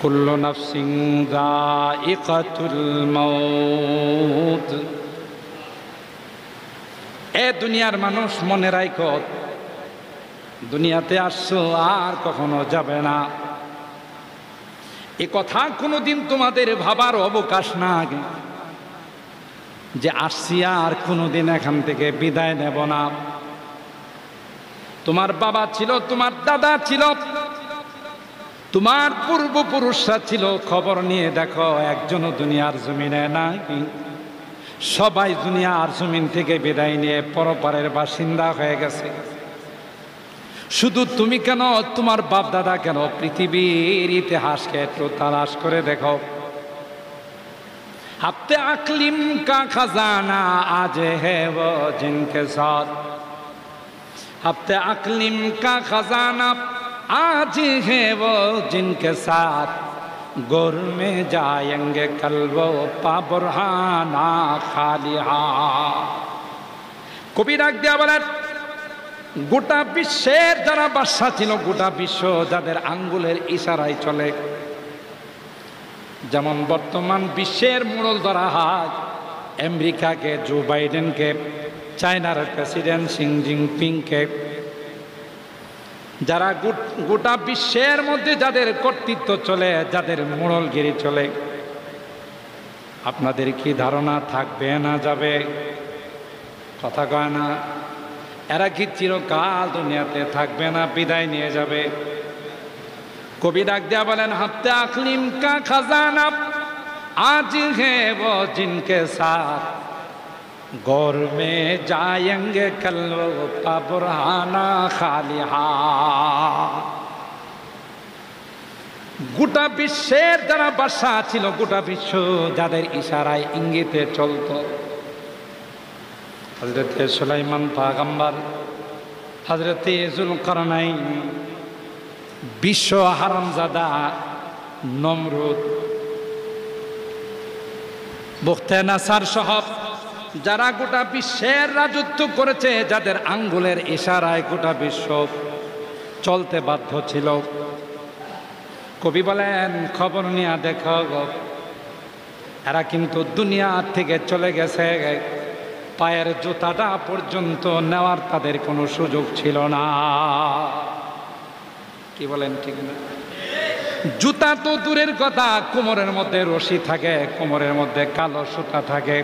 কুল্লু নাফসিন যায়িকাতুল মাউত। এ দুনিয়ার মানুষ মনে রাখো, দুনিয়াতে আসছো আর কখনো যাবে না। এ কথা কোনোদিন তোমাদের ভাবার অবকাশ না যে আসছি আর কোনোদিন এখান থেকে বিদায় নেব না। তোমার বাবা ছিল, তোমার দাদা ছিল, তোমার পূর্বপুরুষরা ছিল, খবর নিয়ে দেখো একজনও দুনিয়ার জমিনে নাই। সবাই দুনিয়ার জমিন থেকে বিদায় নিয়ে পরপারের বাসিন্দা হয়ে গেছে। শুধু তুমি কেন, তোমার বাপ দাদা কেন? পৃথিবীর ইতিহাসকে একটু তালাশ করে দেখো। হাফতে আকলিম কা খাজানা আজ হে वो जिनके साथ, হাফতে আকলিম কা খাজানা आज है वो जिनके साथ, गोर में जाएंगे कल वो पाबुरहाना खाली हाथ। কবি ডাক দিয়া বলেন, গোটা বিশ্বের যারা বাদশা ছিল, গোটা বিশ্ব যাদের আঙ্গুলের ইশারায় চলে, যেমন বর্তমান বিশ্বের মোড়ল ধরা হাত আমেরিকাকে, জো বাইডেনকে, চায়নার প্রেসিডেন্ট শি জিনপিংকে, যারা গোটা বিশ্বের মধ্যে যাদের কর্তৃত্ব চলে, যাদের মোড়লগিরি চলে, আপনাদের কি ধারণা থাকবে না যাবে? কথা কয় না? এরা কি চিরকাল দুনিয়াতে থাকবে না, বিদায় নিয়ে যাবে? কবি ডাক দিয়া বলেন, হাফতে আকলিম কা খাজানা আজ হে वो जिनके साथ, गौर में जाएंगे कल वो पाबुरहाना खाली हाथ। গোটা বিশ্বের যারা বাদশা ছিল, গোটা বিশ্ব যাদের ইশারায় ইঙ্গিতে চলত, হযরত সুলাইমান পয়গম্বর, হযরত যুলকারনাইন, বিশ্ব হারামজাদা নমরুদ, বুখতে-নাসার সহ যারা গোটা বিশ্বের রাজত্ব করেছে, যাদের আঙ্গুলের ইশারায় গোটা বিশ্ব চলতে বাধ্য ছিল, কবি বলেন খবর নিয়ে দেখো, এরা কিন্তু দুনিয়া থেকে চলে গেছে। পায়ের জুতাটা পর্যন্ত নেওয়ার তাদের কোনো সুযোগ ছিল না। কি বলেন, ঠিক না? জুতা তো দূরের কথা, কোমরের মধ্যে রশি থাকে, কোমরের মধ্যে কালো সুতা থাকে।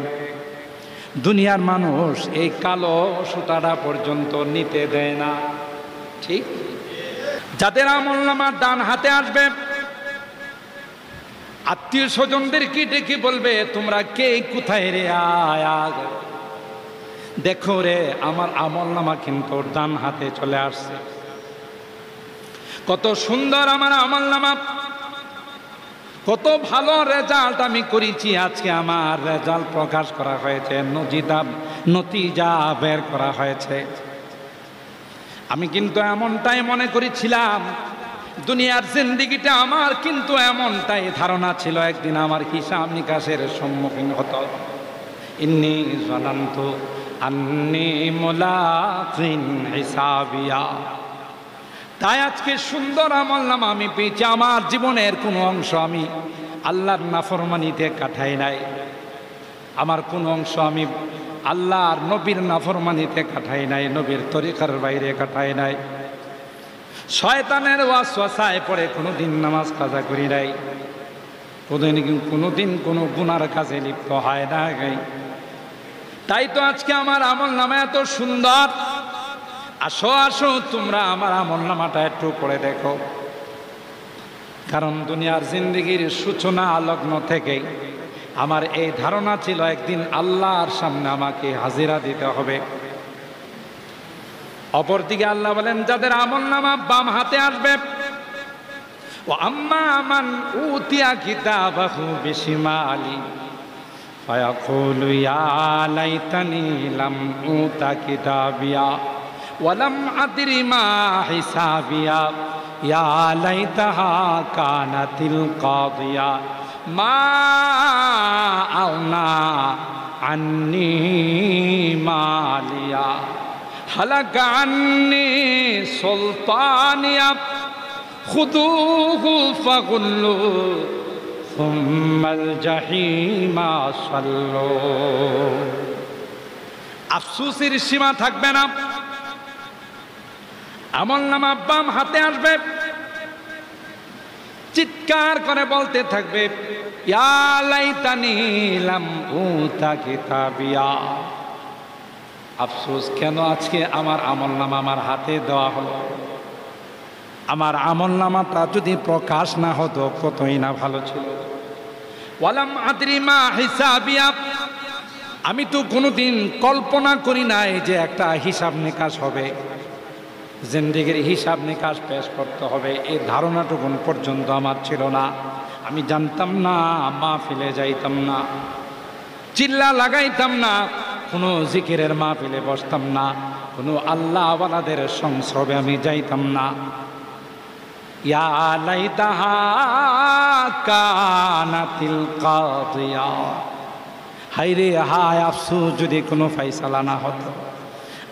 দুনিয়ার মানুষ এই কালো সুতাটা পর্যন্ত নিতে দেয় না। ঠিক? যাদের আমলনামা ডান হাতে আসবে, আত্মীয় স্বজনদেরকে ডেকে বলবে, তোমরা কে কোথায় রে, আয়া দেখো রে, আমার আমলনামা কিন্তু ডান হাতে চলে আসছে। কত সুন্দর আমার আমলনামা, কত ভালো রেজাল্ট আমি করেছি। আজকে আমার রেজাল্ট প্রকাশ করা হয়েছে, নতিজা বের করা হয়েছে। আমি কিন্তু এমনটাই মনে করেছিলাম, দুনিয়ার জিন্দেগিটা আমার কিন্তু এমনটাই ধারণা ছিল, একদিন আমার হিসাব নিকাশের সম্মুখীন হতো। ইন্নী জানান্তু আন্নী মুলাকিন হিসাবিয়া। তাই আজকে সুন্দর আমলনামা আমি পেয়েছি। আমার জীবনের কোনো অংশ আমি আল্লাহর নাফরমানিতে কাটাই নাই, আমার কোনো অংশ আমি আল্লাহর নবীর নাফরমানিতে কাটাই নাই, নবীর তরিকার বাইরে কাটাই নাই, শয়তানের ওয়াসওয়াসায় পড়ে কোনোদিন নামাজ কাজা করি নাই, কোনোদিন কোনো গুনার কাজে লিপ্ত হয় না। তাই তো আজকে আমার আমলনামা এত সুন্দর। আসো আসো, তোমরা আমার আমলনামাটা একটু পড়ে দেখো। কারণ দুনিয়ার জিন্দেগির সূচনা লগ্ন থেকেই আমার এই ধারণা ছিল, একদিন আল্লাহর সামনে আমাকে হাজিরা দিতে হবে। অপরদিকে আল্লাহ বলেন, যাদের আমলনামা বাম হাতে আসবে, ও আম্মা মান উতিয়া কিতাবাহু বিশিমালি ফায়াকুলু ইয়া লাইতানি লাম উতা কিতাবিয়া ওয়ালাম আদরি মা হিসাবিয়া ইয়া লাইতাহা কানাতিল কাদিয়া মা আওনা আন্নি মালিয়া হালাকা আন্নি সুলতানিয়া খুদুহু ফাগুল্লু সুম্মাল জাহিমা সাল্লু। আফসোসের সীমা থাকবে না। আমলনামা বাম হাতে আসবে, চিৎকার করে বলতে থাকবে, ইয়া লাইতানি লাম উতা কিতাবিয়া। আফসোস, কেন আজকে আমার আমলনামা আমার হাতে দেওয়া হলো। আমার আমলনামাটা যদি প্রকাশ না হতো কতই না ভালো ছিল। ওয়ালাম আদরি মা হিসাবিয়া। আমি তো কোনোদিন কল্পনা করি নাই যে একটা হিসাব নিকাশ হবে, জিন্দেগির হিসাব নিকাশ পেশ করতে হবে, এই ধারণাটুকুন পর্যন্ত আমার ছিল না। আমি জানতাম না, মাহফিলে যাইতাম না, চিল্লা লাগাইতাম না, কোনো জিকিরের মাহফিলে বসতাম না, কোনো আল্লাহওয়ালাদের সংস্রবে আমি যাইতাম না। ইয়া লাইতাহা কানাতিল কাদিয়া। হায়রে হায় আফসোস, যদি কোনো ফাইসালা না হতো,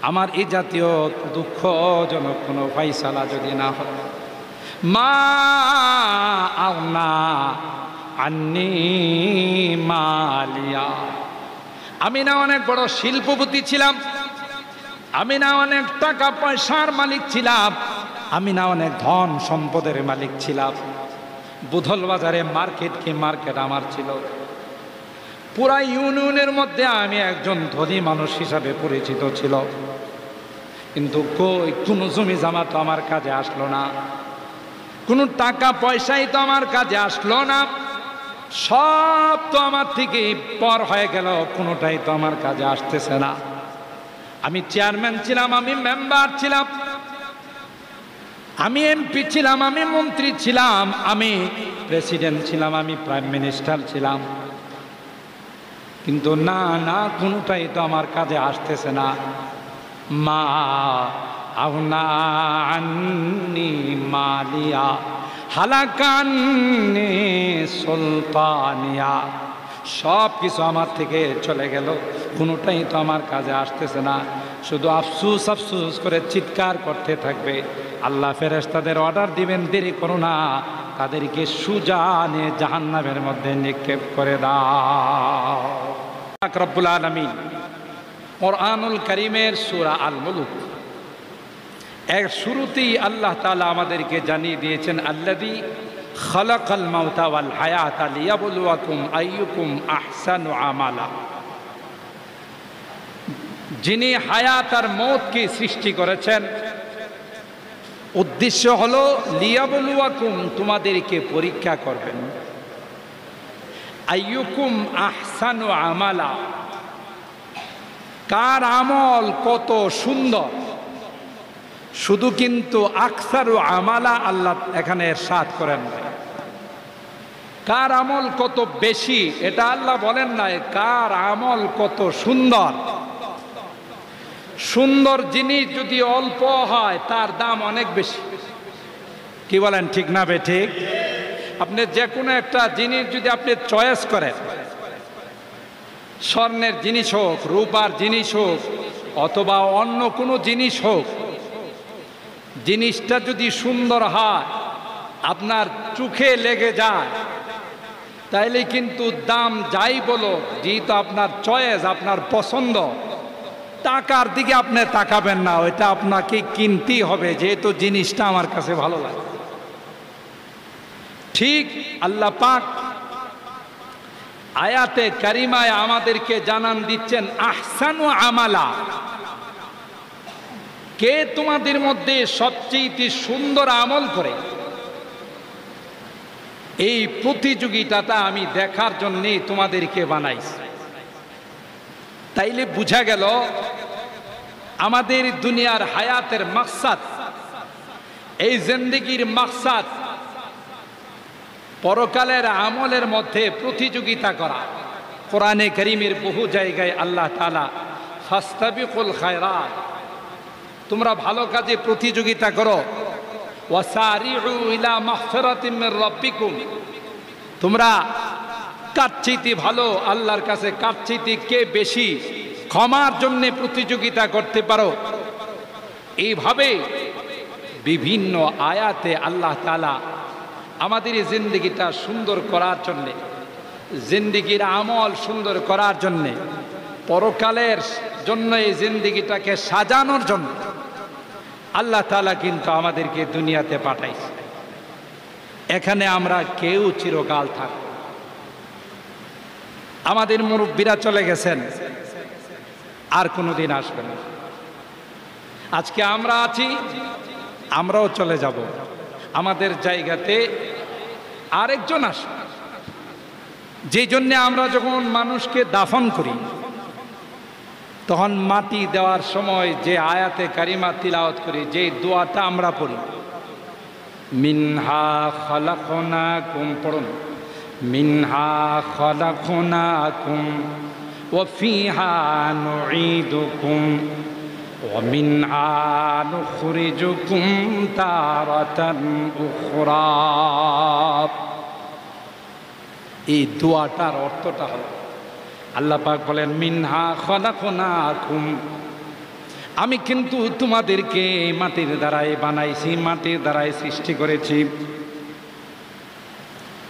আমার এই জাতীয় দুঃখজনক কোনো ফাইসালা যদি না হতো। মা আওনা আন্নি মালিয়া। আমি না অনেক বড় শিল্পপতি ছিলাম, আমি না অনেক টাকা পয়সার মালিক ছিলাম, আমি না অনেক ধন সম্পদের মালিক ছিলাম। বুধল বাজারে মার্কেট আমার ছিল। পুরা ইউনিয়নের মধ্যে আমি একজন ধনী মানুষ হিসাবে পরিচিত ছিল, কিন্তু কই কোনো জমি জামা তো আমার কাজে আসলো না, কোনো টাকা পয়সাই তো আমার কাজে আসলো না। সব তো আমার থেকে পর হয়ে গেল, কোনোটাই তো আমার কাজে আসতেছে না। আমি চেয়ারম্যান ছিলাম, আমি মেম্বার ছিলাম, আমি এমপি ছিলাম, আমি মন্ত্রী ছিলাম, আমি প্রেসিডেন্ট ছিলাম, আমি প্রাইম মিনিস্টার ছিলাম, কিন্তু না না কোনোটাই তো আমার কাজে আসতেছে না। মা আওনা আন্নি মালিয়া হালাকান্নি সুলতানিয়া। সব কিছু আমার থেকে চলে গেল, কোনোটাই তো আমার কাজে আসতেছে না। শুধু আফসুস আফসুস করে চিৎকার করতে থাকবে। আল্লাহ ফেরেশতাদের অর্ডার দিবেন, দেরি করো না, তাদেরকে সুজানে জাহান্নামের মধ্যে নিক্ষেপ করে দাও। রব্বুল আলামিন কোরআনুল কারীমের সূরা আল মুলক এর শুরুতেই আল্লাহ তাআলা আমাদেরকে জানিয়ে দিয়েছেন, আল্লাযী খালাকাল মাউতা ওয়াল হায়াতা লিয়াবলুয়াকুম আইয়ুকুম আহসানু আমালা। যিনি হায়াত আর মওতকে সৃষ্টি করেছেন, উদ্দেশ্য হলো লিয়াবলুয়াকুম, তোমাদেরকে পরীক্ষা করবেন, আইয়ুকুম আহসানু আমালা, কার আমল কত সুন্দর। শুধু কিন্তু আকসারু আমালা আল্লাহ এখানে ইরশাদ করেন নাই, কার আমল কত বেশি এটা আল্লাহ বলেন নাই, কার আমল কত সুন্দর। সুন্দর জিনিস যদি অল্প হয় তার দাম অনেক বেশি। কি বলেন, ঠিক না বে ঠিক? আপনি যে কোনো একটা জিনিস যদি আপনি চয়েস করেন, স্বর্ণের জিনিস হোক, রূপার জিনিস হোক, অথবা অন্য কোনো জিনিস হোক, জিনিসটা যদি সুন্দর হয়, আপনার চোখে লেগে যায়, তাইলে কিন্তু দাম যাই বলো, যেহেতু আপনার চয়েস, আপনার পছন্দ, টাকার দিকে আপনি তাকাবেন না, ওইটা আপনাকে কিনতেই হবে, যেহেতু জিনিসটা আমার কাছে ভালো লাগে। ঠিক আল্লাহ পাক আয়াতে কারিমায় আমাদেরকে জানান দিচ্ছেন, আহসানু আমালা, কে তোমাদের মধ্যে সবচেয়ে সুন্দর আমল করে। এই প্রতিযোগিতাটা আমি দেখার জন্যে তোমাদেরকে বানাইছি। তাইলে বুঝা গেল আমাদের দুনিয়ার হায়াতের মাকসাদ, এই জিন্দেগির মাকসাদ পরকালের আমলের মধ্যে প্রতিযোগিতা করা। কোরআনে কারীমের বহু জায়গায় আল্লাহ তাআলা ফাস্তাবিকুল খায়রাত, তোমরা ভালো কাজে প্রতিযোগিতা করো, ওয়াসারিউ ইলা মাগফিরাতিম মির রাব্বিকুম, তোমরা কাটচিতি ভালো, আল্লাহর কাছে কাটচিতি কে বেশি ক্ষমার জন্য প্রতিযোগিতা করতে পারো। এইভাবে বিভিন্ন আয়াতে আল্লাহ তাআলা আমাদের এই জিন্দেগিটা সুন্দর করার জন্যে, জিন্দেগির আমল সুন্দর করার জন্যে, পরকালের জন্য এই জিন্দেগিটাকে সাজানোর জন্য আল্লাহ তাআলা কিন্তু আমাদেরকে দুনিয়াতে পাঠাইছে। এখানে আমরা কেউ চিরকাল থাকব। আমাদের মুরব্বীরা চলে গেছেন, আর কোনোদিন আসবে না। আজকে আমরা আছি, আমরাও চলে যাব। আমাদের জায়গাতে আরেকজন আসবে। যেই জন্যে আমরা যখন মানুষকে দাফন করি, তখন মাটি দেওয়ার সময় যে আয়াতে কারিমা তিলাওয়াত করি, যে দোয়াটা আমরা পড়ি, মিনহা খালাকনাকুম, পড়ুন, মিনহা খালাকনাকুম ওয়া ফিহা নুঈদুকুম ওয়া মিনহা নুখরিজুকুম তারাতান উখরা। এই দোয়াটার অর্থটা হলো, আল্লাহ পাক বলেন, মিনহা খালাকনাকুম, আমি কিন্তু তোমাদেরকে মাটির দ্বারাই বানাইছি, মাটির দ্বারাই সৃষ্টি করেছি।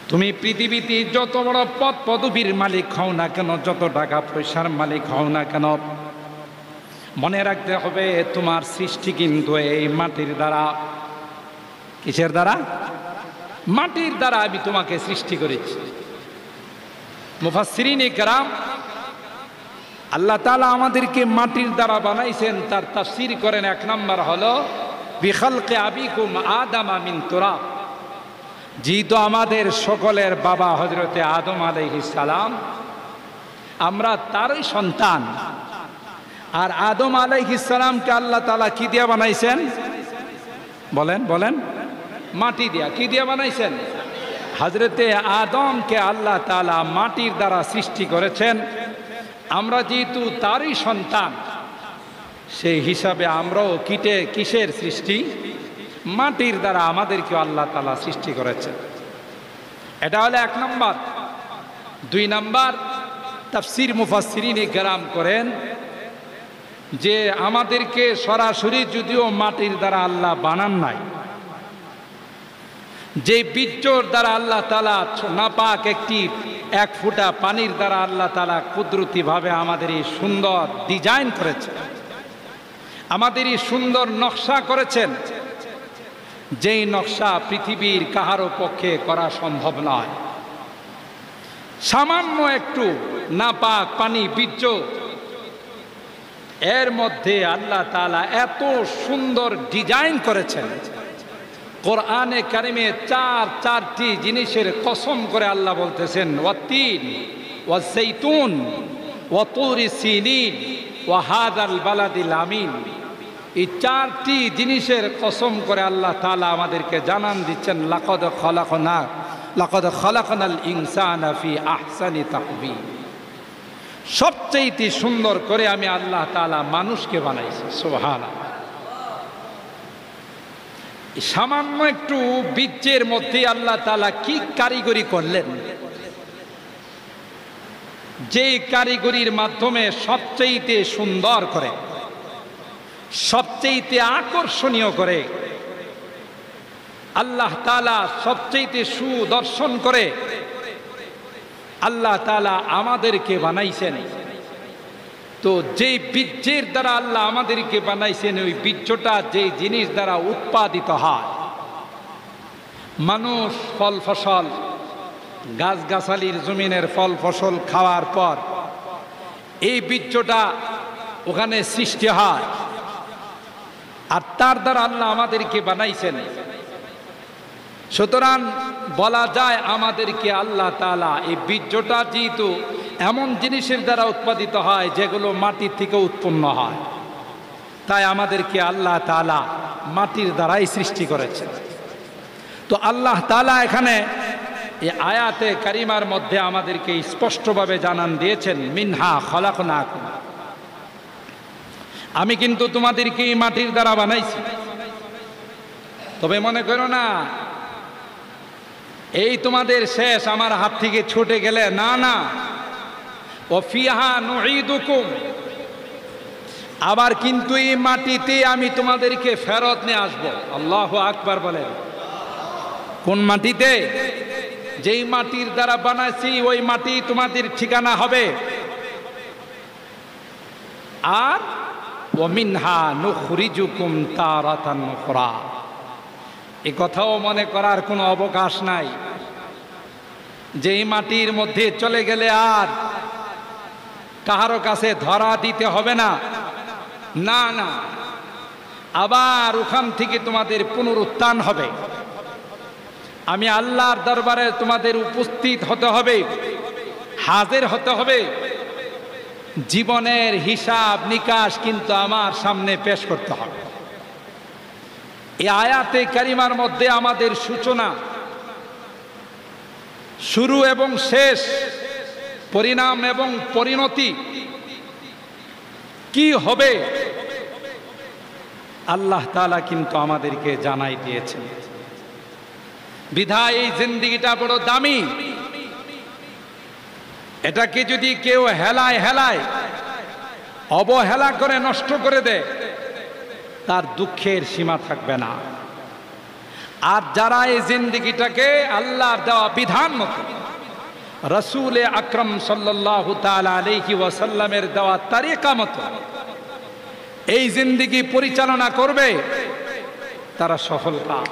তুমি পৃথিবীতে যত বড় পদ পদবীর মালিক হও না কেন, যত টাকা পয়সার মালিক হও না কেন, মনে রাখতে হবে তোমার সৃষ্টি কিন্তু এই মাটির দ্বারা। কিসের দ্বারা? মাটির দ্বারা আমি তোমাকে সৃষ্টি করেছি। মুফাসসিরিনে কেরাম, আল্লাহ তাআলা আমাদেরকে মাটির দ্বারা বানাইছেন, তার তাফসীর করেন, এক নম্বর হলো বিখালকে আবিকুম আদামা মিন তুরাব। যেহেতু আমাদের সকলের বাবা হযরতে আদম আলাইহিস সালাম, আমরা তারই সন্তান। আর আদম আলাইহিস সালামকে আল্লাহ তাআলা কি দিয়ে বানাইছেন? বলেন বলেন। মাটি দিয়া। কি দিয়ে বানাইছেন? হযরতে আদমকে আল্লাহ তাআলা মাটির দ্বারা সৃষ্টি করেছেন। আমরা যেহেতু তারই সন্তান, সেই হিসাবে আমরাও কিসের সৃষ্টি? মাটির দ্বারা আমাদেরকে আল্লাহ তাআলা সৃষ্টি করেছেন। এটা হলো এক নম্বর। দুই নম্বর, তাফসীর মুফাসসিরিনে কেরাম করেন যে আমাদেরকে সরাসরি যদিও মাটির দ্বারা আল্লাহ বানান নাই, যে বীর্যর দ্বারা আল্লাহ তাআলা নাপাক একটি এক ফোঁটা পানির দ্বারা আল্লাহ তাআলা কুদরতিভাবে আমাদের এই সুন্দর ডিজাইন করেছেন, আমাদের এই সুন্দর নকশা করেছেন, যেই নকশা পৃথিবীর কাহারও পক্ষে করা সম্ভব নয়। সামান্য একটু নাপাক পানি, বীর্য, এর মধ্যে আল্লাহ তাআলা এত সুন্দর ডিজাইন করেছেন। কোরআনে কারিমে চারটি জিনিসের কসম করে আল্লাহ বলতেছেন, ওয়াত্তিন ওয়াজ্জাইতুন ওয়া তুরি সিনিন ওয়া হাযাল বালাদিল আমিন। এই চারটি জিনিসের কসম করে আল্লাহ তাআলা আমাদেরকে জানান দিচ্ছেন, লাকাদ খালাকনাল ইনসানা ফি আহসানি তাকবীর। সবচেয়ে সুন্দর করে আমি আল্লাহ তাআলা মানুষকে বানাইছি। সুবহানাল্লাহ। সামান্য একটু বীর্যের মধ্যে আল্লাহ তাআলা কি কারিগরি করলেন, যে কারিগরির মাধ্যমে সবচেয়ে সুন্দর করে, সবচেয়ে আকর্ষণীয় করে আল্লাহ তাআলা, সবচেয়ে সুদর্শন করে আল্লাহ তাআলা আমাদেরকে বানাইছেন। তো যেই বীর্যের দ্বারা আল্লাহ আমাদেরকে বানাইছেন, ওই বীর্যটা যেই জিনিস দ্বারা উৎপাদিত হয়, মানুষ ফল ফসল, গাছগাছালির জমিনের ফল ফসল খাওয়ার পর এই বীর্যটা ওখানে সৃষ্টি হয়, আর তার দ্বারা আল্লাহ আমাদেরকে বানাইছেন। সুতরাং বলা যায় আমাদেরকে আল্লাহ তাআলা এই বীর্যটা যেহেতু এমন জিনিসের দ্বারা উৎপাদিত হয় যেগুলো মাটির থেকে উৎপন্ন হয়, তাই আমাদেরকে আল্লাহ তাআলা মাটির দ্বারাই সৃষ্টি করেছেন। তো আল্লাহ তাআলা এখানে এই আয়াতে কারিমার মধ্যে আমাদেরকে স্পষ্টভাবে জানান দিয়েছেন, মিনহা খালাকনাকুম, আমি কিন্তু তোমাদেরকে এই মাটির দ্বারা বানাইছি। তবে মনে করো না এই তোমাদের শেষ, আমার হাত থেকে ছুটে গেলে, না না, ওয়া ফিহা নুঈদুকুম, আবার কিন্তু এই মাটিতে আমি তোমাদেরকে ফেরত নিয়ে আসবো। আল্লাহু আকবার বলেন। কোন মাটিতে? যেই মাটির দ্বারা বানাইছি ওই মাটি তোমাদের ঠিকানা হবে। আর ওমিনহা নুখরিজুকুম তারাতান উখরা, এ কথাও মনে করার কোনো অবকাশ নাই যে এই মাটির মধ্যে চলে গেলে আর কাহারো কাছে ধরা দিতে হবে না। না না, আবার ওখান থেকে তোমাদের পুনরুত্থান হবে। আমি আল্লাহর দরবারে তোমাদের উপস্থিত হতে হবে, হাজির হতে হবে। জীবনের হিসাব নিকাশ কিন্তু আমার সামনে পেশ করতে হবে। এই আয়াতে কারিমার মধ্যে আমাদের সূচনা, শুরু এবং শেষ, পরিণাম এবং পরিণতি কি হবে আল্লাহ তাআলা কিন্তু আমাদেরকে জানাই দিয়েছেন। বিধায় এই জিন্দেগিটা বড় দামি। এটাকে যদি কেউ হেলায় অবহেলা করে নষ্ট করে দেয়, তার দুঃখের সীমা থাকবে না। আর যারা এই জিন্দেগিটাকে আল্লাহর দেওয়া বিধান মতো, রাসূল আকরাম সাল্লাল্লাহু তাআলা আলাইহি ওয়াসাল্লামের দেওয়া তরিকা মতো এই জিন্দেগি পরিচালনা করবে, তারা সফল কাম।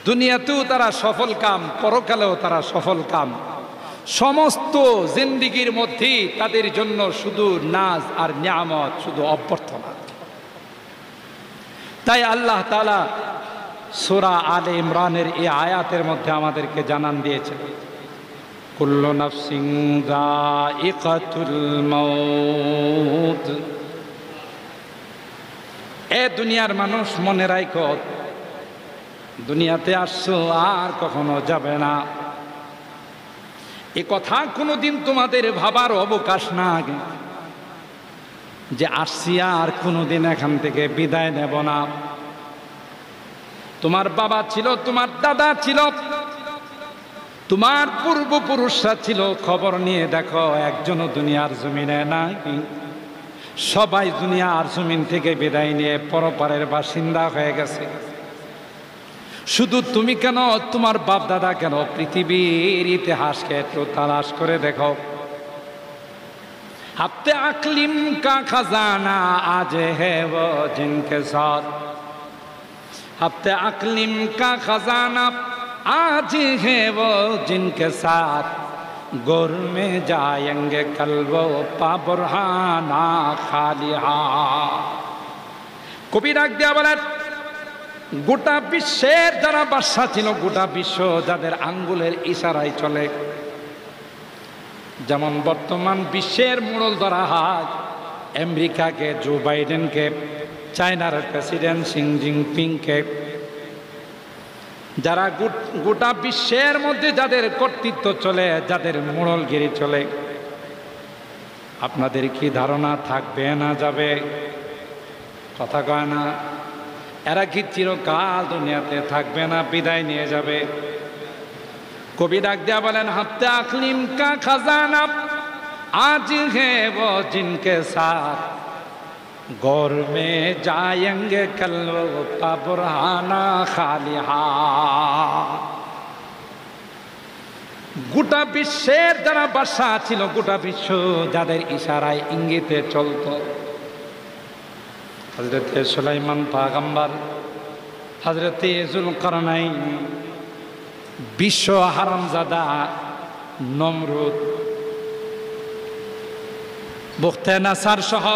দুনিয়াতেও তারা সফল কাম, পরকালেও তারা সফল কাম। সমস্ত জিন্দেগির মধ্যেই তাদের জন্য শুধু নাজ আর নিয়ামত, শুধু অভ্যর্থনা। তাই আল্লাহ তাআলা সূরা আলে ইমরানের এই আয়াতের মধ্যে আমাদেরকে জানান দিয়েছেন, কুল্লু নাফসিন যায়িকাতুল মাউত। এ দুনিয়ার মানুষ, মনে রাখো, দুনিয়াতে আসছো আর কখনো যাবে না। এ কথা কোনোদিন তোমাদের ভাবার অবকাশ না যে আসছি আর কোনোদিন এখান থেকে বিদায় নেব না। তোমার বাবা ছিল, তোমার দাদা ছিল, তোমার পূর্বপুরুষরা ছিল, খবর নিয়ে দেখো একজনও দুনিয়ার জমিনে নাই। সবাই দুনিয়ার জমিন থেকে বিদায় নিয়ে পরপারের বাসিন্দা হয়ে গেছে। শুধু তুমি কেন, তোমার বাপ দাদা কেন, পৃথিবীর ইতিহাসকে একটু তালাশ করে দেখো। হাফতে আকলিম কা খাজানা আজ হে वो जिनके साथ, হাফতে আকলিম কা খাজানা আজ হে वो जिनके साथ, गोर में जाएंगे कल वो पाबुरहाना खाली हाथ। কবি ডাক দিয়া বলেন, গোটা বিশ্বের যারা বাদশা ছিল, গোটা বিশ্ব যাদের আঙ্গুলের ইশারায় চলে, যেমন বর্তমান বিশ্বের মোড়ল ধরা হাত আমেরিকাকে, জো বাইডেনকে, চায়নার প্রেসিডেন্ট শি জিনপিংকে, যারা গোটা বিশ্বের মধ্যে যাদের কর্তৃত্ব চলে, যাদের মোড়লগিরি চলে, আপনাদের কি ধারণা থাকবে না যাবে? কথা কয় না? এরা কি চিরকাল দুনিয়াতে থাকবে না, বিদায় নিয়ে যাবে? কবি ডাক দেয়া বলেন, হাফতে আকলিম কা খাজানা আজ হে वो जिनके साथ, गौर में जाएंगे कल वो पाबुरहाना खाली हाथ। গোটা বিশ্বের যারা বাদশা ছিল, গোটা বিশ্ব যাদের ইশারায় ইঙ্গিতে চলতো, হযরতে সুলাইমান পয়গম্বর, হযরতে যুলকারনাইন, বিশ্ব হারামজাদা নমরুদ, বুখতে নাসার সহ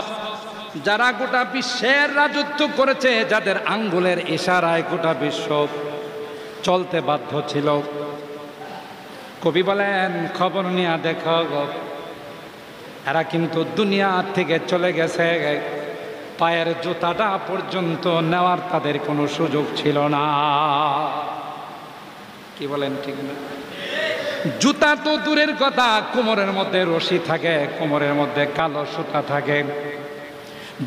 যারা গোটা বিশ্বের রাজত্ব করেছে, যাদের আঙ্গুলের ইশারায় গোটা বিশ্ব চলতে বাধ্য ছিল, কবি বলেন খবর নিয়ে দেখো, এরা কিন্তু দুনিয়া থেকে চলে গেছে, পায়ের জুতাটা পর্যন্ত নেওয়ার তাদের কোনো সুযোগ ছিল না। কি বলেন, ঠিক না? জুতা তো দূরের কথা, কোমরের মধ্যে রশি থাকে, কোমরের মধ্যে কালো সুতা থাকে।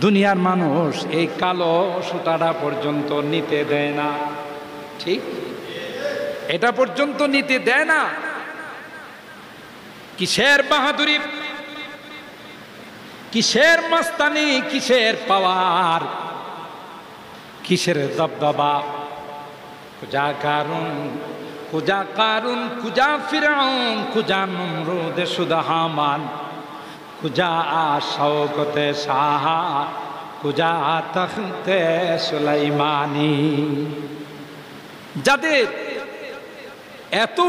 দুনিয়ার মানুষ এই কালো সুতাটা পর্যন্ত নিতে দেয় না। ঠিক, এটা পর্যন্ত নিতে দেয় না। কিসের বাহাদুরি! কিসের মাস্তানি, কিসের পাওয়ার, কিসের দবদবা। কুজা কারুন, কুজা কারুন, কুজা ফিরাউন, কুজা নমরুদ শুধু হামান, কুজা শওকতে শাহ, কুজা তখতে সুলাইমানি। যাদের এত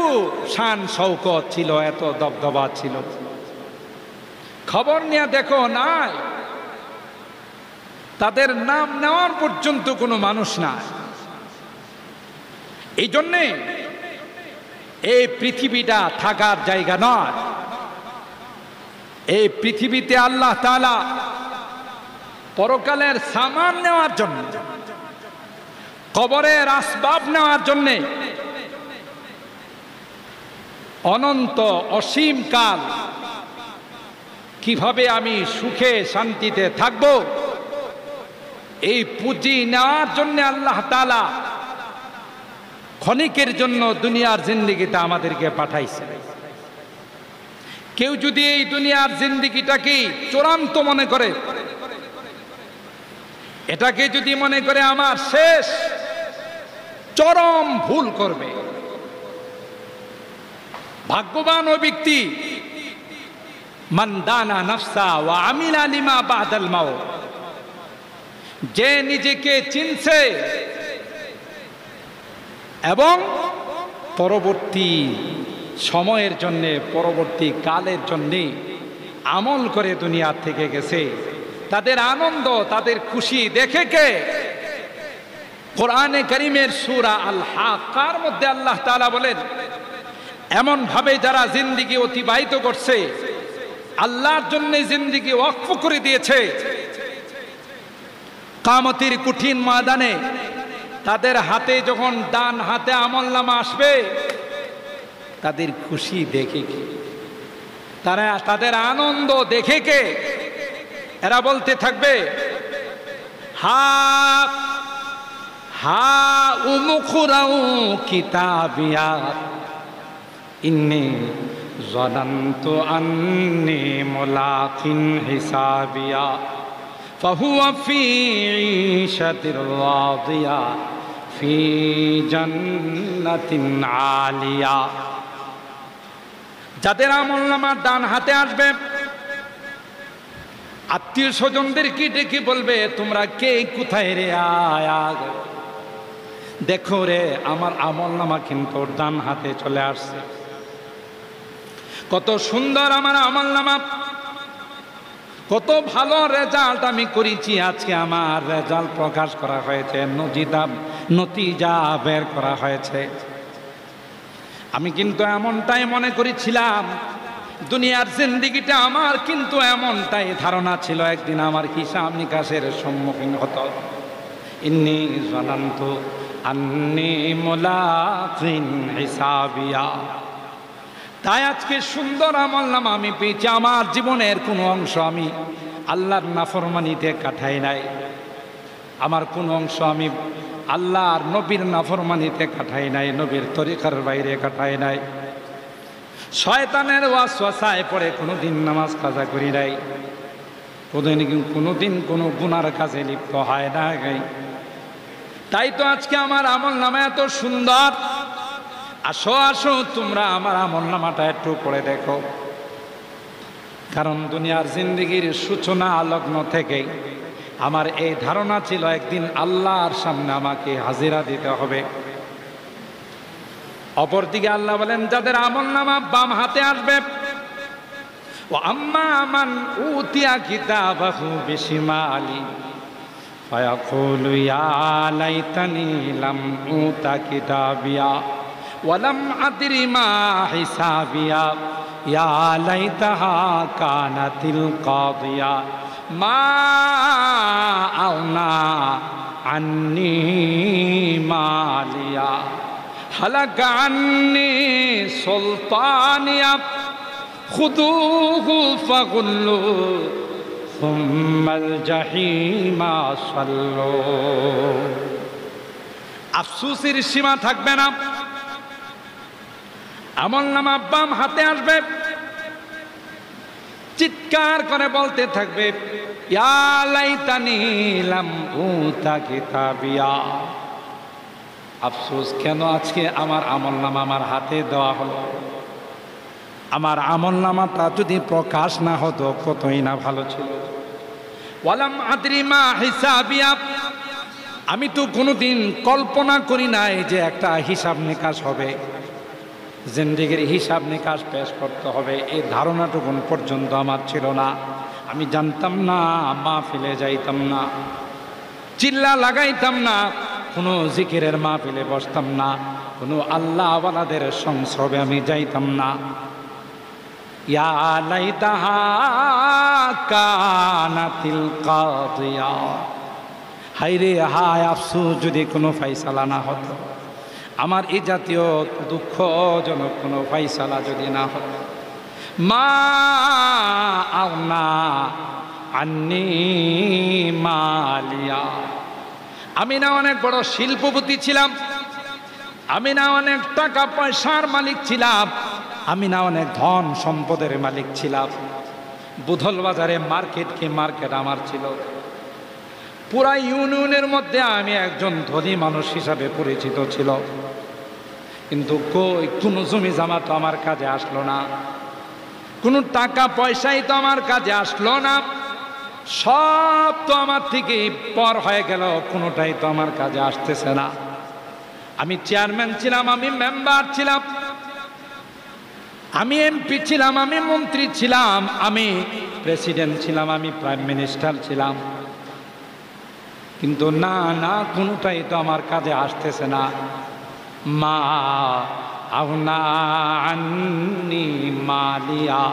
শান শওকত ছিল, এত দবদবা ছিল, খবর নিয়ে দেখো নাই, তাদের নাম নেওয়ার পর্যন্ত কোনো মানুষ নাই। এই জন্যে এই পৃথিবীটা থাকার জায়গা নয়। এই পৃথিবীতে আল্লাহ তাআলা পরকালের সামান নেওয়ার জন্য, কবরের আসবাব নেওয়ার জন্যে অনন্ত অসীম কাল কিভাবে আমি সুখে শান্তিতে থাকব, এই পুঁজি নেওয়ার জন্য আল্লাহ তাআলা ক্ষণিকের জন্য দুনিয়ার জিন্দেগিটা আমাদেরকে পাঠাইছে। কেউ যদি এই দুনিয়ার জিন্দেগিটাকে চূড়ান্ত মনে করে, এটাকে যদি মনে করে আমার শেষ, চরম ভুল করবে। ভাগ্যবান ওই ব্যক্তি মান দানা নাফসা ওয়া আমিলা লিমা বাদাল মাউত, যে নিজেকে চিনছে এবং পরবর্তী সময়ের জন্য, পরবর্তী কালের জন্য আমল করে দুনিয়া থেকে গেছে। তাদের আনন্দ, তাদের খুশি দেখে কে? কোরআনে কারীমের সূরা আল হাক্কার মধ্যে আল্লাহ তাআলা বলেন, এমন ভাবে যারা জিন্দেগি অতিবাহিত করছে, আল্লাহর জন্য জিন্দেগি ওয়াকফ করে দিয়েছে, কিয়ামতের কঠিন ময়দানে তাদের হাতে যখন ডান হাতে আমলনামা আসবে, তাদের খুশি দেখে কে? তারা তাদের আনন্দ দেখে কে? এরা বলতে থাকবে, হা হা উমুখরাউ কিতাবিয়া ইন্নী যানানতু আন্নী মুলাকিন হিসাবিয়া ফাহুয়া ফি ঈশাতির রাদিয়া ফি জান্নাতিন আলিয়া। যাদের আমলনামা ডান হাতে আসবে, আত্মীয় স্বজনদেরকে ডেকে বলবে, তোমরা কে কোথায় রে, আয়া দেখো রে, আমার আমলনামা কিন্তু ডান হাতে চলে আসছে। কত সুন্দর আমার আমলনামা, কত ভালো রেজাল্ট আমি করেছি। আজকে আমার রেজাল্ট প্রকাশ করা হয়েছে, নতিজা বের করা হয়েছে। আমি কিন্তু এমনটাই মনে করেছিলাম, দুনিয়ার জিন্দেগিটা আমার কিন্তু এমনটাই ধারণা ছিল, একদিন আমার হিসাব নিকাশের সম্মুখীন হতো। ইন্নী যানানতু আন্নী মুলাকিন হিসাবিয়া। তাই আজকে সুন্দর আমলনামা আমি পেয়েছি। আমার জীবনের কোনো অংশ আমি আল্লাহর নাফরমানিতে কাটাই নাই, আমার কোনো অংশ আমি আল্লাহর নবীর নাফরমানিতে কাটাই নাই, নবীর তরিকার বাইরে কাটাই নাই, শয়তানের ওয়াসওয়াসায় পড়ে কোনোদিন নামাজ কাজা করি নাই, কোনোদিন কোনো গুনার কাজে লিপ্ত হয় না। তাই তো আজকে আমার আমলনামা এত সুন্দর। আসো আসো তোমরা আমার আমলনামাটা একটু পড়ে দেখো, কারণ দুনিয়ার জিন্দেগির সূচনা লগ্ন থেকে আমার এই ধারণা ছিল একদিন আল্লাহর সামনে আমাকে হাজিরা দিতে হবে। অপরদিকে আল্লাহ বলেন, যাদের আমলনামা বাম হাতে আসবে, ও আম্মা মান উতিয়া কিতাবাহু বিশিমালি ফায়াকুলু ইয়া লাইতানি লাম উতা কিতাবিয়া ওয়ালাম আদরি মা হিসাবিয়া ইয়া লাইতাহা কানাতিল কাদিয়া মা আওনা আন্নি মালিয়া হালাকা আন্নি সুলতানিয়া খুদুহু ফাগুল্লু সুম্মাল জাহিমা সাল্লু। আফসোসের সীমা থাকবে না। আমলনামা বাম হাতে আসবে, চিৎকার করে বলতে থাকবে, ইয়া লাইতানি লাম উতা কিতাবিয়া, আফসোস কেন আজকে আমার আমলনামা আমার হাতে দেওয়া হলো। আমার আমলনামাটা যদি প্রকাশ না হতো কতই না ভালো ছিল। ওয়ালাম আদরি মা হিসাবিয়া, আমি তো কোনোদিন কল্পনা করি নাই যে একটা হিসাব নিকাশ হবে, জিন্দেগির হিসাব নিকাশ পেশ করতে হবে, এই ধারণাটুকুন পর্যন্ত আমার ছিল না। আমি জানতাম না, মাহফিলে যাইতাম না, চিল্লা লাগাইতাম না, কোনো জিকিরের মাহফিলে বসতাম না, কোনো আল্লাহওয়ালাদের সংসর্গে আমি যাইতাম না। ইয়া লাইতাহা কানাতিল কাদিয়া, হায়রে হায় আফসোস যদি কোনো ফাইসালা না হতো, আমার এই জাতীয় দুঃখজনক কোনো ফাইসালা যদি না হতো। মা আওনা আন্নি মালিয়া, আমি না অনেক বড় শিল্পপতি ছিলাম, আমি না অনেক টাকা পয়সার মালিক ছিলাম, আমি না অনেক ধন সম্পদের মালিক ছিলাম। বুধল বাজারে মার্কেট আমার ছিল। পুরা ইউনিয়নের মধ্যে আমি একজন ধনী মানুষ হিসাবে পরিচিত ছিল, কিন্তু কই কোনো জমি জামা তো আমার কাজে আসলো না, কোনো টাকা পয়সাই তো আমার কাজে আসলো না, সব তো আমার থেকে পর হয়ে গেল, কোনোটাই তো আমার কাজে আসতেছে না। আমি চেয়ারম্যান ছিলাম, আমি মেম্বার ছিলাম, আমি এমপি ছিলাম, আমি মন্ত্রী ছিলাম, আমি প্রেসিডেন্ট ছিলাম, আমি প্রাইম মিনিস্টার ছিলাম, কিন্তু না না কোনোটাই তো আমার কাজে আসতেছে না। মা আওনা আন্নি মালিয়া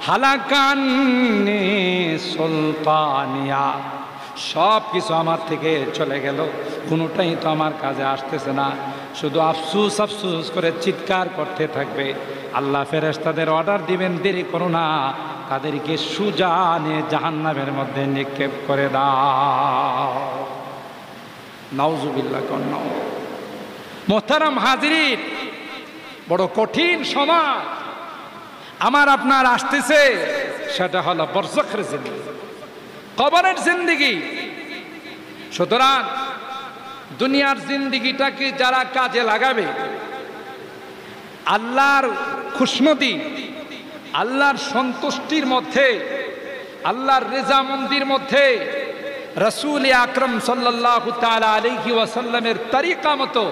হালাকান্নি সুলতানিয়া, সব কিছু আমার থেকে চলে গেল, কোনোটাই তো আমার কাজে আসতেছে না। শুধু আফসুস আফসুস করে চিৎকার করতে থাকবে। আল্লাহ ফেরেশতাদের অর্ডার দিবেন, দেরি করো না, তাদেরকে সুজানে জাহান্নামের মধ্যে নিক্ষেপ করে দাও। নাউজুবিল্লাহ কন্না। মোহতারাম হাজিরিন, বড় কঠিন সময় আমার আপনার আসতেছে, সেটা হলো বরজখের জিন্দেগি, কবরের জিন্দেগি। সুতরাং দুনিয়ার জিন্দেগিটাকে যারা কাজে লাগাবে, আল্লাহর খুশনদি, আল্লাহর সন্তুষ্টির মধ্যে, আল্লাহর রেজামন্দির মধ্যে, রাসূল আকরাম সাল্লাল্লাহু তাআলা আলাইহি ওয়াসাল্লামের তরিকা মতো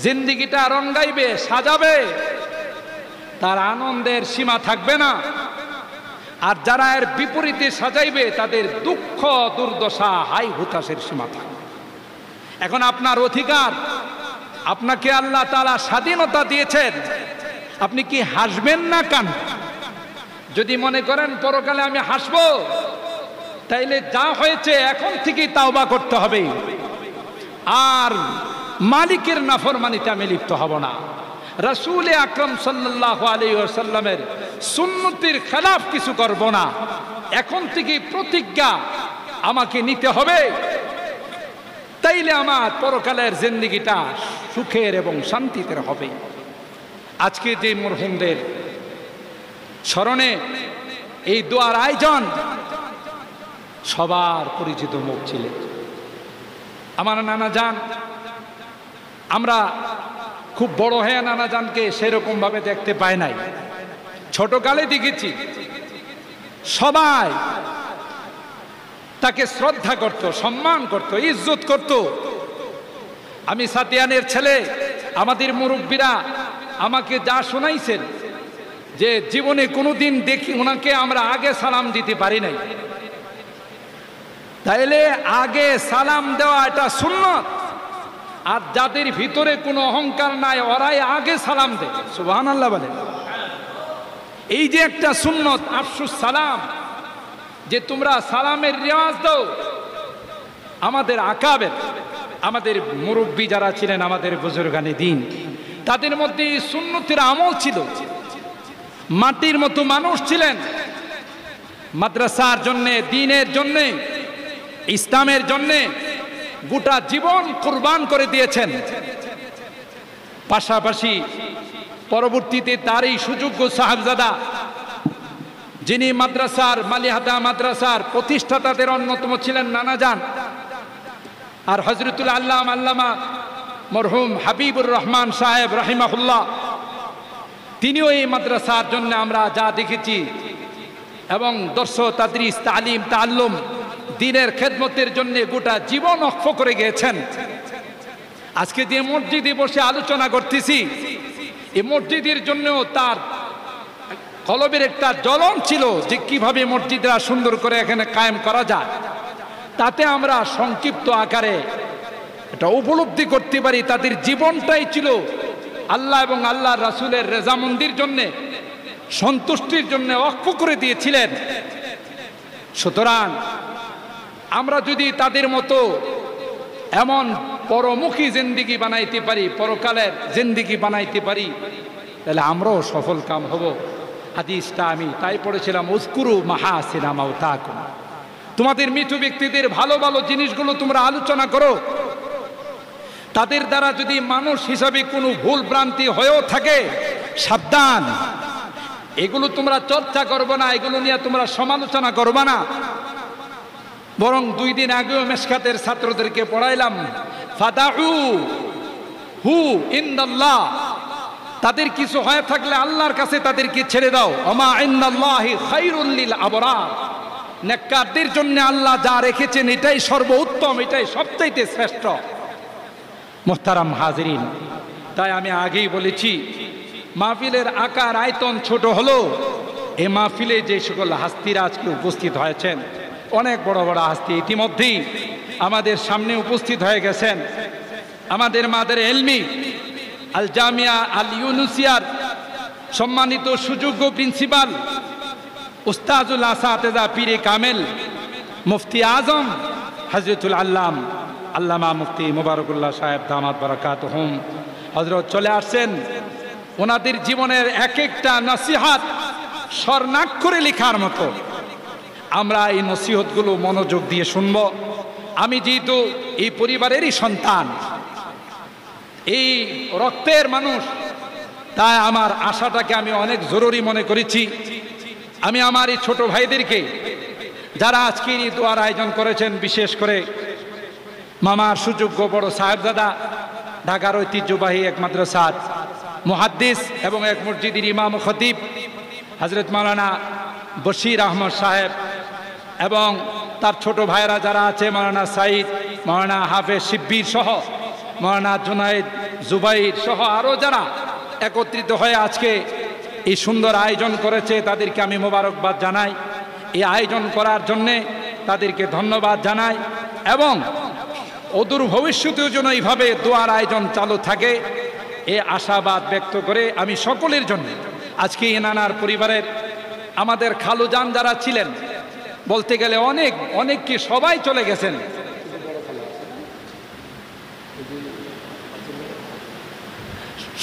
জিন্দেগিটা রঙ্গাইবে, সাজাবে, তার আনন্দের সীমা থাকবে না। আর যারা এর বিপরীতে সাজাইবে, তাদের দুঃখ দুর্দশা হাই হুতাশের সীমা থাকবে। এখন আপনার অধিকার, আপনাকে আল্লাহ তাআলা স্বাধীনতা দিয়েছেন, আপনি কি হাসবেন না কাঁদবেন? যদি মনে করেন পরকালে আমি হাসবো, তাইলে যা হয়েছে এখন থেকেই তাওবা করতে হবে, আর মালিকের নাফরমানিতে আমি লিপ্ত হব না। রাসূল আকরাম সাল্লাল্লাহু আলাইহি ওয়াসাল্লামের সুন্নতির খেলাফ কিছু করব না। এখন থেকে প্রতিজ্ঞা আমাকে নিতে হবে, তাইলে আমার পরকালের জিন্দেগিটা সুখের এবং শান্তিতে হবে। আজকে যে মরহুমদের স্মরণে এই দোয়ার আয়োজন, সবার পরিচিত মুখ ছিলেন আমার নানা জান। আমরা খুব বড় হয়ে নানা জানকে সেরকম ভাবে দেখতে পাই নাই, ছোটকালে দেখেছি। সবাই তাকে শ্রদ্ধা করত, সম্মান করত, ইজ্জত করত। আমি সাতিয়ানের ছেলে, আমাদের মুরব্বীরা আমাকে যা শোনাইছেন, যে জীবনে কোনোদিন দেখি ওনাকে আমরা আগে সালাম দিতে পারি নাই, তাইলে আগে সালাম দেওয়া এটা সুন্নত। আর যাদের ভিতরে কোনো অহংকার নাই, ওরাই আগে সালাম দেয়। সুবহানাল্লাহ বলেন। এই যে একটা সুন্নত, আফসুস সালাম, যে তোমরা সালামের রেওয়াজ দাও। আমাদের আকাবের, আমাদের মুরব্বী যারা ছিলেন, আমাদের বুজুর্গানে দিন, তাদের মধ্যে এই সুন্নতের আমল ছিল। মাটির মতো মানুষ ছিলেন, মাদ্রাসার জন্যে, দ্বীনের জন্যে, ইসলামের জন্যে গোটা জীবন কুরবান করে দিয়েছেন। পাশাপাশি পরবর্তীতে তার এই সুযোগ্য সাহাবজাদা যিনি মাদ্রাসার মালিহাতা মাদ্রাসার প্রতিষ্ঠাতাদের অন্যতম ছিলেন নানাজান, আর হযরতুল আল্লামা মরহুম হাবিবুর রহমান সাহেব রাহিমাহুল্লাহ, তিনিও এই মাদ্রাসার জন্য আমরা যা দেখেছি এবং দর্শ তাদরিস তালিম তাআল্লুম দ্বীনের খেদমতের জন্য গোটা জীবন ওয়াকফ করে গিয়েছেন। আজকে যে মসজিদে বসে আলোচনা করতেছি, এই মসজিদের জন্য তার কলবের একটা জ্বলন ছিল যে কিভাবে মসজিদটা সুন্দর করে এখানে কায়েম করা যায়। তাতে আমরা সংক্ষিপ্ত আকারে এটা উপলব্ধি করতে পারি তাদের জীবনটাই ছিল আল্লাহ এবং আল্লাহর রাসূলের রেজামন্দির জন্য, সন্তুষ্টির জন্য ওয়াকফ করে দিয়েছিলেন। সুতরাং আমরা যদি তাদের মতো এমন পরমুখী জিন্দেগি বানাইতে পারি, পরকালের জিন্দেগি বানাইতে পারি, তাহলে আমরাও সফল কাম হব। হাদিসটা আমি তাই পড়েছিলাম, উযকুরু মাহাসিনা মাউতাকুম, তোমাদের মৃত ব্যক্তিদের ভালো ভালো জিনিসগুলো তোমরা আলোচনা করো। তাদের দ্বারা যদি মানুষ হিসাবে কোনো ভুল ভ্রান্তি হয়েও থাকে, সাবধান, এগুলো তোমরা চর্চা করবে না, এগুলো নিয়ে তোমরা সমালোচনা করবে না। বরং 2 দিন আগেও মেশকাতের ছাত্রদেরকে পড়াইলাম, ফাদাউ হু ইনদাল্লাহ, তাদের কিছু হয়ে থাকলে আল্লাহর কাছে তাদেরকে ছেড়ে দাও। ওমা ইনদাল্লাহি খায়রুল লিল আবরার, নেককারদের জন্য আল্লাহ যা রেখেছেন এটাই সর্বোত্তম, এটাই সবচাইতে শ্রেষ্ঠ। মুহতারাম হাজিরিন, তাই আমি আগেই বলেছি মাহফিলের আকার আয়তন ছোট হলো, এই মাহফিলে যে সকল হাস্তিরা আজকে উপস্থিত হয়েছেন, অনেক বড় বড় হাস্তি ইতিমধ্যেই আমাদের সামনে উপস্থিত হয়ে গেছেন। আমাদের মাদারে ইলমি আল জামিয়া আল ইউনুসিয়ার সম্মানিত সুযোগ্য প্রিন্সিপাল উস্তাজুল আসাতেজা পীরে কামেল মুফতি আজম হযরতুল আল্লামা মুফতি মুবারকুল্লাহ সাহেব দামাত বারাকাতুহুম হযরত চলে আসছেন। ওনাদের জীবনের এক একটা নসিহত স্বর্ণাক্ষরে লেখার মতো। আমরা এই নসিহতগুলো মনোযোগ দিয়ে শুনব। আমি যেহেতু এই পরিবারেরই সন্তান, এই রক্তের মানুষ, তাই আমার আশাটাকে আমি অনেক জরুরি মনে করেছি। আমি আমার এই ছোট ভাইদেরকে যারা আজকের এই দোয়ার আয়োজন করেছেন, বিশেষ করে মামার সুযোগ্য বড় সাহেবজাদা, ঢাকার ঐতিহ্যবাহী এক মাদ্রাসার মুহাদ্দিস এবং এক মসজিদের ইমাম ও খতিব হযরত মাওলানা বশির আহমদ সাহেব, এবং তার ছোট ভাইরা যারা আছে, মাওলানা সাইদ, মাওলানা হাফেজ শিব্বির সহ, মাওলানা জুনাইদ জুবাইর সহ আরও যারা একত্রিত হয়ে আজকে এই সুন্দর আয়োজন করেছে, তাদেরকে আমি মোবারকবাদ জানাই। এই আয়োজন করার জন্যে তাদেরকে ধন্যবাদ জানাই, এবং অদূর ভবিষ্যতেও যেন এইভাবে দোয়ার আয়োজন চালু থাকে এই আশাবাদ ব্যক্ত করে আমি সকলের জন্য আজকে নানার পরিবারের আমাদের খালুজান যারা ছিলেন, বলতে গেলে অনেককে সবাই চলে গেছেন,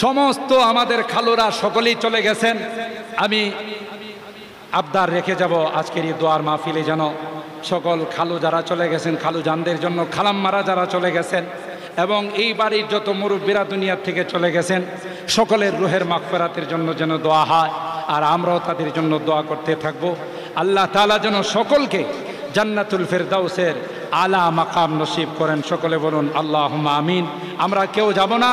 সমস্ত আমাদের খালুরা সকলেই চলে গেছেন। আমি আবদার রেখে যাব আজকের এই দোয়ার মাহফিলে যেন সকল খালু যারা চলে গেছেন, খালুজানদের জন্য, খালাম্মারা যারা চলে গেছেন, এবং এই বাড়ির যত মুরব্বীরা দুনিয়ার থেকে চলে গেছেন, সকলের রুহের মাগফিরাতের জন্য যেন দোয়া হয়, আর আমরাও তাদের জন্য দোয়া করতে থাকব। আল্লাহ তাআলা যেন সকলকে জান্নাতুল ফেরদাউসের আলা মাকাম নসিব করেন। সকলে বলুন আল্লাহুম্মা আমিন। আমরা কেউ যাব না।